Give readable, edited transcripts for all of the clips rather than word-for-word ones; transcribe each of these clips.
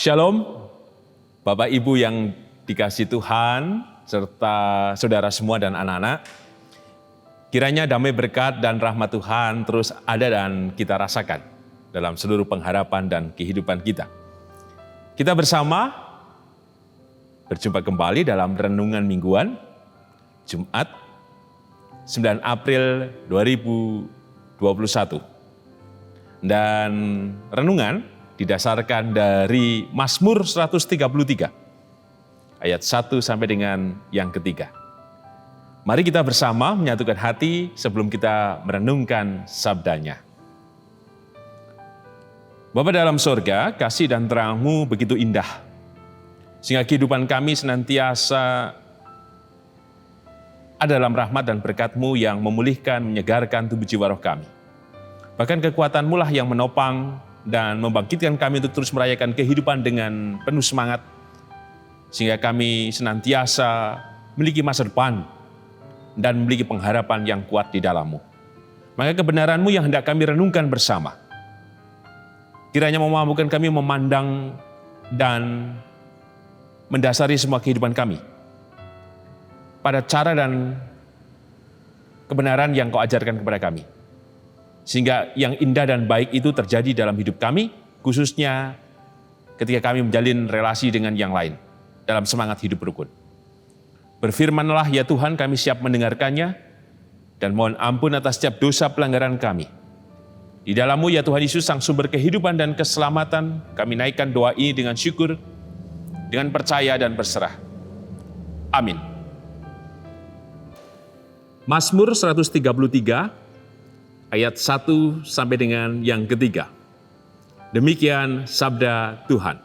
Shalom, Bapak Ibu yang dikasihi Tuhan, serta saudara semua dan anak-anak. Kiranya damai berkat dan rahmat Tuhan terus ada dan kita rasakan dalam seluruh pengharapan dan kehidupan kita. Kita bersama berjumpa kembali dalam Renungan Mingguan, Jumat 9 April 2021. Dan renungan didasarkan dari Mazmur 133, ayat 1 sampai dengan yang ketiga. Mari kita bersama menyatukan hati sebelum kita merenungkan sabdanya. Bapa dalam sorga, kasih dan terang-Mu begitu indah, sehingga kehidupan kami senantiasa ada dalam rahmat dan berkat-Mu yang memulihkan, menyegarkan tubuh jiwa roh kami. Bahkan kekuatan-Mu lah yang menopang dan membangkitkan kami untuk terus merayakan kehidupan dengan penuh semangat, sehingga kami senantiasa memiliki masa depan dan memiliki pengharapan yang kuat di dalam-Mu. Maka kebenaran-Mu yang hendak kami renungkan bersama, kiranya memampukan kami memandang dan mendasari semua kehidupan kami pada cara dan kebenaran yang Kau ajarkan kepada kami. Sehingga yang indah dan baik itu terjadi dalam hidup kami, khususnya ketika kami menjalin relasi dengan yang lain, dalam semangat hidup rukun. Berfirmanlah ya Tuhan, kami siap mendengarkannya, dan mohon ampun atas setiap dosa pelanggaran kami. Di dalam-Mu ya Tuhan Yesus, sang sumber kehidupan dan keselamatan, kami naikkan doa ini dengan syukur, dengan percaya dan berserah. Amin. Mazmur 133, ayat 1 sampai dengan yang ketiga. Demikian sabda Tuhan.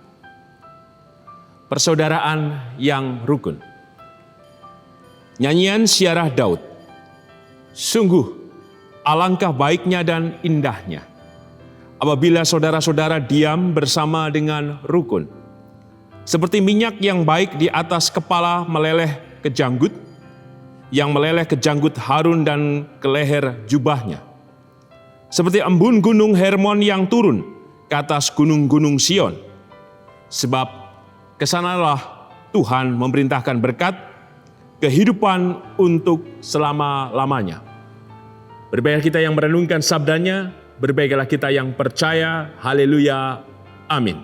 Persaudaraan yang rukun. Nyanyian Syiarah Daud. Sungguh alangkah baiknya dan indahnya apabila saudara-saudara diam bersama dengan rukun. Seperti minyak yang baik di atas kepala meleleh ke janggut, yang meleleh ke janggut Harun dan ke leher jubahnya. Seperti embun gunung Hermon yang turun ke atas gunung-gunung Sion. Sebab kesanalah Tuhan memerintahkan berkat, kehidupan untuk selama-lamanya. Berbahagia kita yang merenungkan sabdanya, berbahagialah kita yang percaya, haleluya, amin.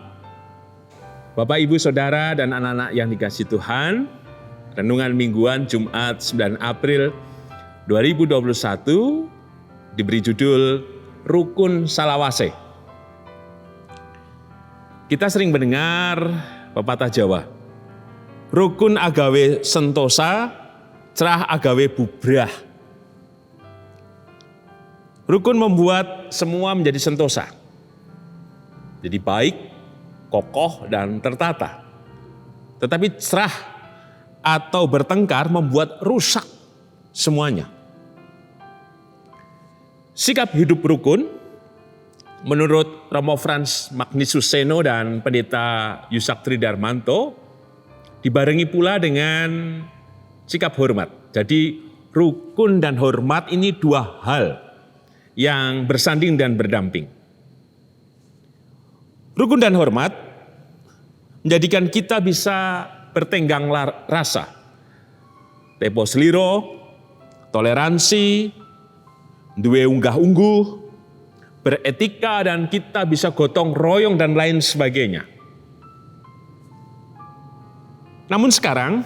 Bapak, Ibu, Saudara, dan anak-anak yang dikasihi Tuhan, Renungan Mingguan Jumat 9 April 2021 diberi judul Rukun Salawase. Kita sering mendengar pepatah Jawa, rukun agawe sentosa, cerah agawe bubrah. Rukun membuat semua menjadi sentosa, jadi baik, kokoh, dan tertata. Tetapi cerah atau bertengkar membuat rusak semuanya. Sikap hidup rukun, menurut Romo Frans Magnisius Seno dan Pendeta Yusak Tridarmanto, dibarengi pula dengan sikap hormat. Jadi rukun dan hormat ini dua hal yang bersanding dan berdamping. Rukun dan hormat menjadikan kita bisa bertenggang rasa, tepo seliro, toleransi, duwe unggah-ungguh, beretika, dan kita bisa gotong royong dan lain sebagainya. Namun sekarang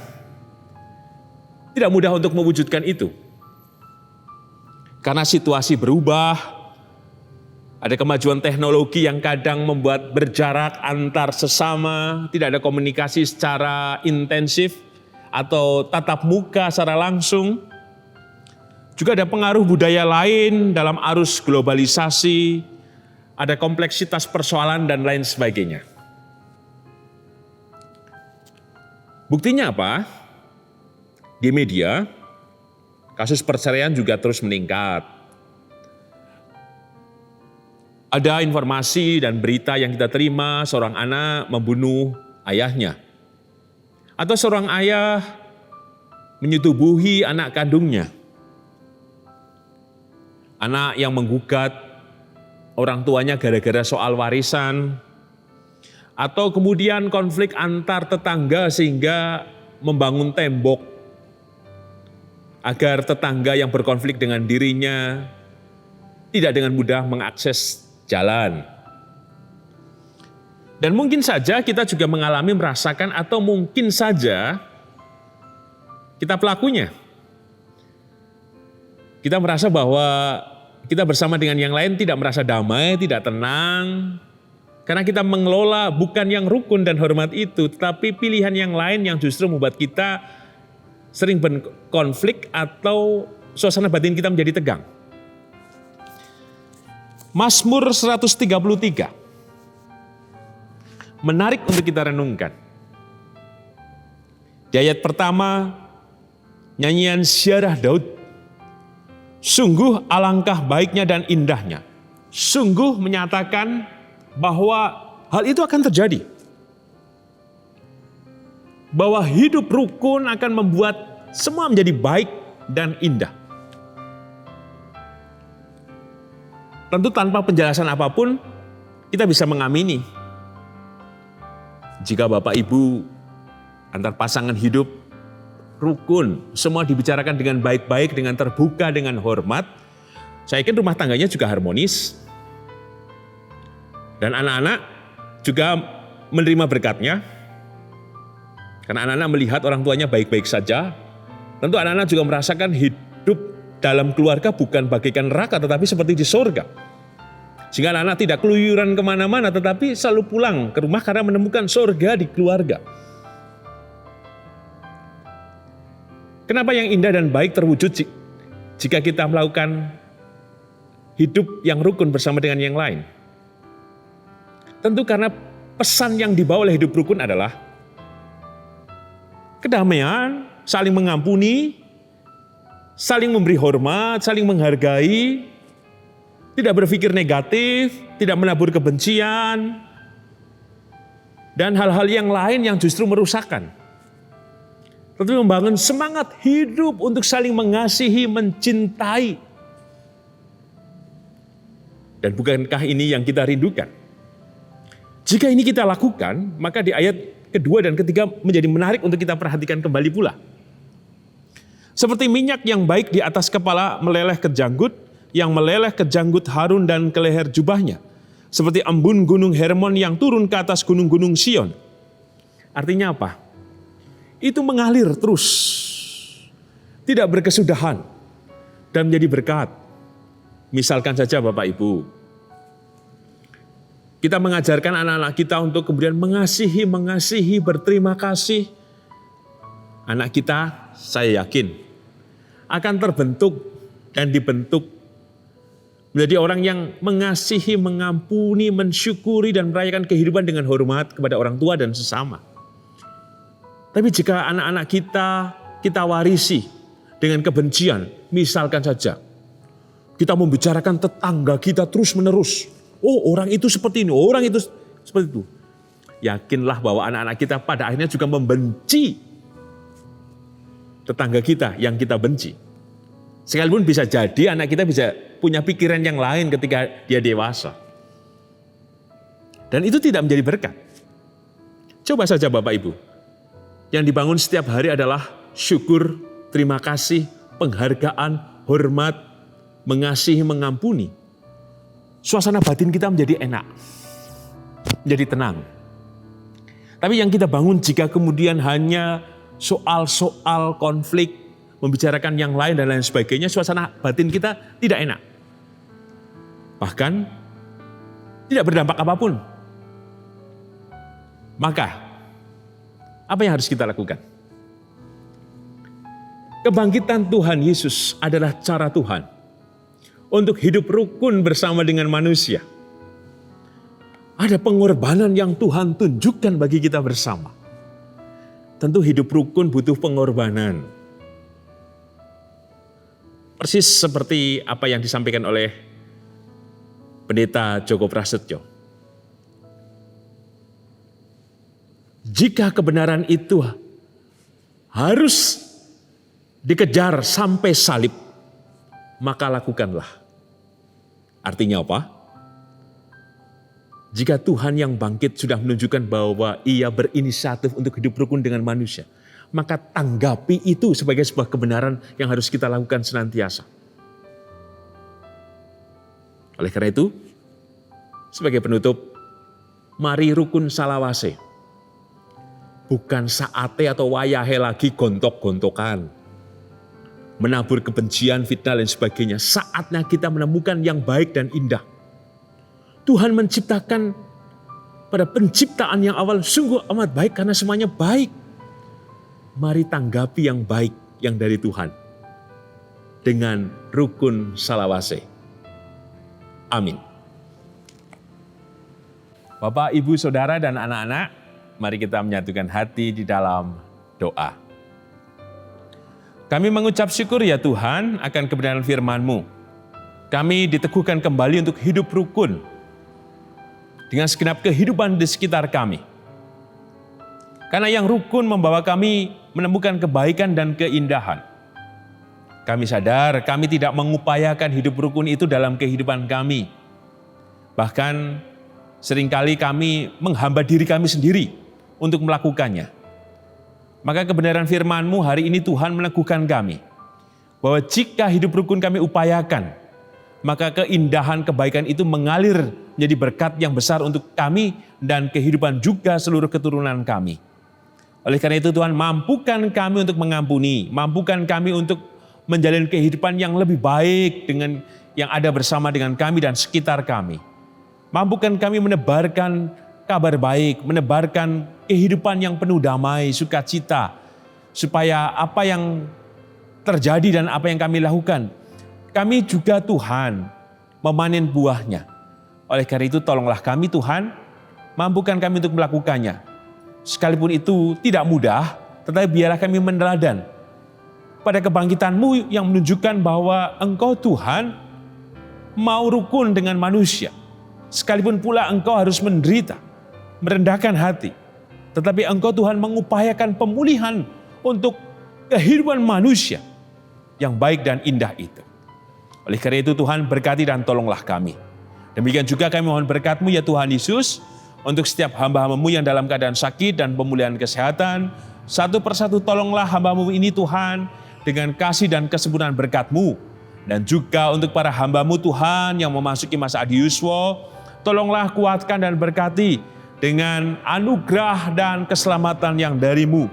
tidak mudah untuk mewujudkan itu. Karena situasi berubah, ada kemajuan teknologi yang kadang membuat berjarak antar sesama, tidak ada komunikasi secara intensif atau tatap muka secara langsung. Juga ada pengaruh budaya lain dalam arus globalisasi, ada kompleksitas persoalan dan lain sebagainya. Buktinya apa? Di media, kasus perceraian juga terus meningkat. Ada informasi dan berita yang kita terima, seorang anak membunuh ayahnya. Atau seorang ayah menyetubuhi anak kandungnya. Anak yang menggugat orang tuanya gara-gara soal warisan, atau kemudian konflik antar tetangga sehingga membangun tembok agar tetangga yang berkonflik dengan dirinya tidak dengan mudah mengakses jalan. Dan mungkin saja kita juga mengalami, merasakan, atau mungkin saja kita pelakunya. Kita merasa bahwa kita bersama dengan yang lain tidak merasa damai, tidak tenang, karena kita mengelola bukan yang rukun dan hormat itu, tetapi pilihan yang lain yang justru membuat kita sering berkonflik atau suasana batin kita menjadi tegang. Mazmur 133 menarik untuk kita renungkan. Di ayat pertama, nyanyian Ziarah Daud. Sungguh alangkah baiknya dan indahnya. Sungguh menyatakan bahwa hal itu akan terjadi. Bahwa hidup rukun akan membuat semua menjadi baik dan indah. Tentu tanpa penjelasan apapun, kita bisa mengamini. Jika Bapak Ibu antar pasangan hidup rukun, semua dibicarakan dengan baik-baik, dengan terbuka, dengan hormat, saya yakin rumah tangganya juga harmonis. Dan anak-anak juga menerima berkatnya. Karena anak-anak melihat orang tuanya baik-baik saja. Tentu anak-anak juga merasakan hidup dalam keluarga bukan bagaikan neraka tetapi seperti di surga. Sehingga anak-anak tidak keluyuran kemana-mana tetapi selalu pulang ke rumah karena menemukan surga di keluarga. Kenapa yang indah dan baik terwujud jika kita melakukan hidup yang rukun bersama dengan yang lain? Tentu karena pesan yang dibawa oleh hidup rukun adalah kedamaian, saling mengampuni, saling memberi hormat, saling menghargai, tidak berpikir negatif, tidak menabur kebencian, dan hal-hal yang lain yang justru merusakkan. Tetapi membangun semangat hidup untuk saling mengasihi, mencintai. Dan bukankah ini yang kita rindukan? Jika ini kita lakukan, maka di ayat kedua dan ketiga menjadi menarik untuk kita perhatikan kembali pula. Seperti minyak yang baik di atas kepala meleleh ke janggut, yang meleleh ke janggut Harun dan ke leher jubahnya. Seperti embun gunung Hermon yang turun ke atas gunung-gunung Sion. Artinya apa? Itu mengalir terus, tidak berkesudahan, dan menjadi berkat. Misalkan saja Bapak Ibu, kita mengajarkan anak-anak kita untuk kemudian mengasihi, berterima kasih. Anak kita, saya yakin, akan terbentuk dan dibentuk menjadi orang yang mengasihi, mengampuni, mensyukuri, dan merayakan kehidupan dengan hormat kepada orang tua dan sesama. Tapi jika anak-anak kita warisi dengan kebencian, misalkan saja, kita membicarakan tetangga kita terus-menerus. Oh, orang itu seperti ini, orang itu seperti itu. Yakinlah bahwa anak-anak kita pada akhirnya juga membenci tetangga kita yang kita benci. Sekalipun bisa jadi anak kita bisa punya pikiran yang lain ketika dia dewasa. Dan itu tidak menjadi berkat. Coba saja Bapak Ibu, yang dibangun setiap hari adalah syukur, terima kasih, penghargaan, hormat, mengasihi, mengampuni. Suasana batin kita menjadi enak, menjadi tenang. Tapi yang kita bangun jika kemudian hanya soal-soal konflik, membicarakan yang lain dan lain sebagainya, suasana batin kita tidak enak. Bahkan tidak berdampak apapun. Maka, apa yang harus kita lakukan? Kebangkitan Tuhan Yesus adalah cara Tuhan untuk hidup rukun bersama dengan manusia. Ada pengorbanan yang Tuhan tunjukkan bagi kita bersama. Tentu hidup rukun butuh pengorbanan. Persis seperti apa yang disampaikan oleh Pendeta Joko Prasetyo. Jika kebenaran itu harus dikejar sampai salib, maka lakukanlah. Artinya apa? Jika Tuhan yang bangkit sudah menunjukkan bahwa ia berinisiatif untuk hidup rukun dengan manusia, maka tanggapi itu sebagai sebuah kebenaran yang harus kita lakukan senantiasa. Oleh karena itu, sebagai penutup, mari rukun salawase. Bukan saate atau wayahe lagi gontok-gontokan, menabur kebencian, fitnah dan sebagainya. Saatnya kita menemukan yang baik dan indah. Tuhan menciptakan pada penciptaan yang awal sungguh amat baik karena semuanya baik. Mari tanggapi yang baik yang dari Tuhan dengan rukun salawase. Amin. Bapak, Ibu, Saudara, dan anak-anak, mari kita menyatukan hati di dalam doa. Kami mengucap syukur ya Tuhan akan kebenaran firman-Mu. Kami diteguhkan kembali untuk hidup rukun dengan segenap kehidupan di sekitar kami. Karena yang rukun membawa kami menemukan kebaikan dan keindahan. Kami sadar kami tidak mengupayakan hidup rukun itu dalam kehidupan kami. Bahkan seringkali kami menghamba diri kami sendiri untuk melakukannya. Maka kebenaran firman-Mu hari ini Tuhan meneguhkan kami bahwa jika hidup rukun kami upayakan, maka keindahan kebaikan itu mengalir menjadi berkat yang besar untuk kami dan kehidupan juga seluruh keturunan kami. Oleh karena itu Tuhan, mampukan kami untuk mengampuni, mampukan kami untuk menjalin kehidupan yang lebih baik dengan yang ada bersama dengan kami dan sekitar kami. Mampukan kami menebarkan kabar baik, menebarkan kehidupan yang penuh damai, sukacita, supaya apa yang terjadi dan apa yang kami lakukan, kami juga Tuhan memanen buahnya. Oleh karena itu tolonglah kami Tuhan, mampukan kami untuk melakukannya. Sekalipun itu tidak mudah, tetapi biarlah kami meneladan pada kebangkitan-Mu yang menunjukkan bahwa Engkau Tuhan mau rukun dengan manusia. Sekalipun pula Engkau harus menderita, merendahkan hati. Tetapi Engkau Tuhan mengupayakan pemulihan untuk kehidupan manusia yang baik dan indah itu. Oleh karena itu Tuhan berkati dan tolonglah kami. Demikian juga kami mohon berkat-Mu ya Tuhan Yesus, untuk setiap hamba-hamba-Mu yang dalam keadaan sakit dan pemulihan kesehatan. Satu persatu tolonglah hamba-Mu ini Tuhan, dengan kasih dan kesempurnaan berkat-Mu. Dan juga untuk para hamba-Mu Tuhan yang memasuki masa adiuswo, tolonglah kuatkan dan berkati dengan anugerah dan keselamatan yang dari-Mu.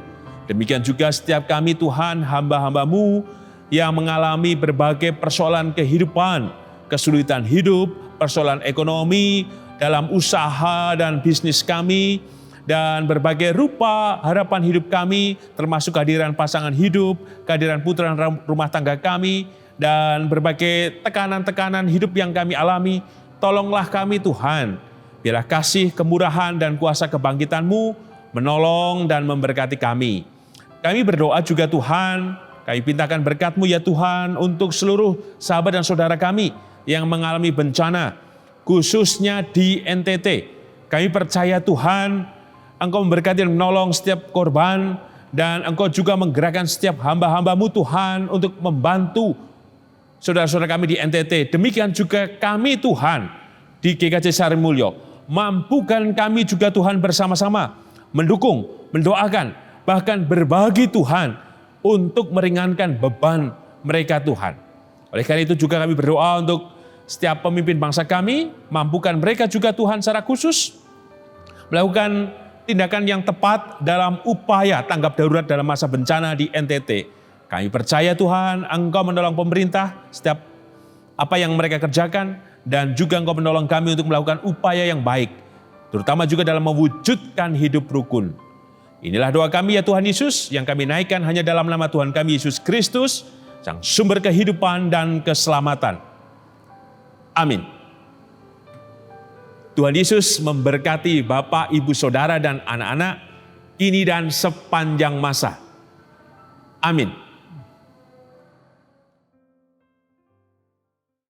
Demikian juga setiap kami Tuhan, hamba-hamba-Mu yang mengalami berbagai persoalan kehidupan, kesulitan hidup, persoalan ekonomi, dalam usaha dan bisnis kami, dan berbagai rupa harapan hidup kami, termasuk kehadiran pasangan hidup, kehadiran putra rumah tangga kami, dan berbagai tekanan-tekanan hidup yang kami alami. Tolonglah kami Tuhan, biarlah kasih, kemurahan, dan kuasa kebangkitan-Mu menolong dan memberkati kami. Kami berdoa juga Tuhan, kami pintakan berkat-Mu ya Tuhan untuk seluruh sahabat dan saudara kami yang mengalami bencana, khususnya di NTT. Kami percaya Tuhan, Engkau memberkati dan menolong setiap korban, dan Engkau juga menggerakkan setiap hamba-hamba-Mu Tuhan untuk membantu saudara-saudara kami di NTT. Demikian juga kami Tuhan di GKJ Sarimulyo. Mampukan kami juga Tuhan bersama-sama mendukung, mendoakan, bahkan berbagi Tuhan untuk meringankan beban mereka Tuhan. Oleh karena itu juga kami berdoa untuk setiap pemimpin bangsa kami, mampukan mereka juga Tuhan secara khusus melakukan tindakan yang tepat dalam upaya tanggap darurat dalam masa bencana di NTT. Kami percaya Tuhan, Engkau menolong pemerintah setiap apa yang mereka kerjakan, dan juga Engkau menolong kami untuk melakukan upaya yang baik, terutama juga dalam mewujudkan hidup rukun. Inilah doa kami ya Tuhan Yesus, yang kami naikkan hanya dalam nama Tuhan kami Yesus Kristus, Sang Sumber kehidupan dan keselamatan. Amin. Tuhan Yesus memberkati Bapak, Ibu, Saudara, dan anak-anak, kini dan sepanjang masa. Amin.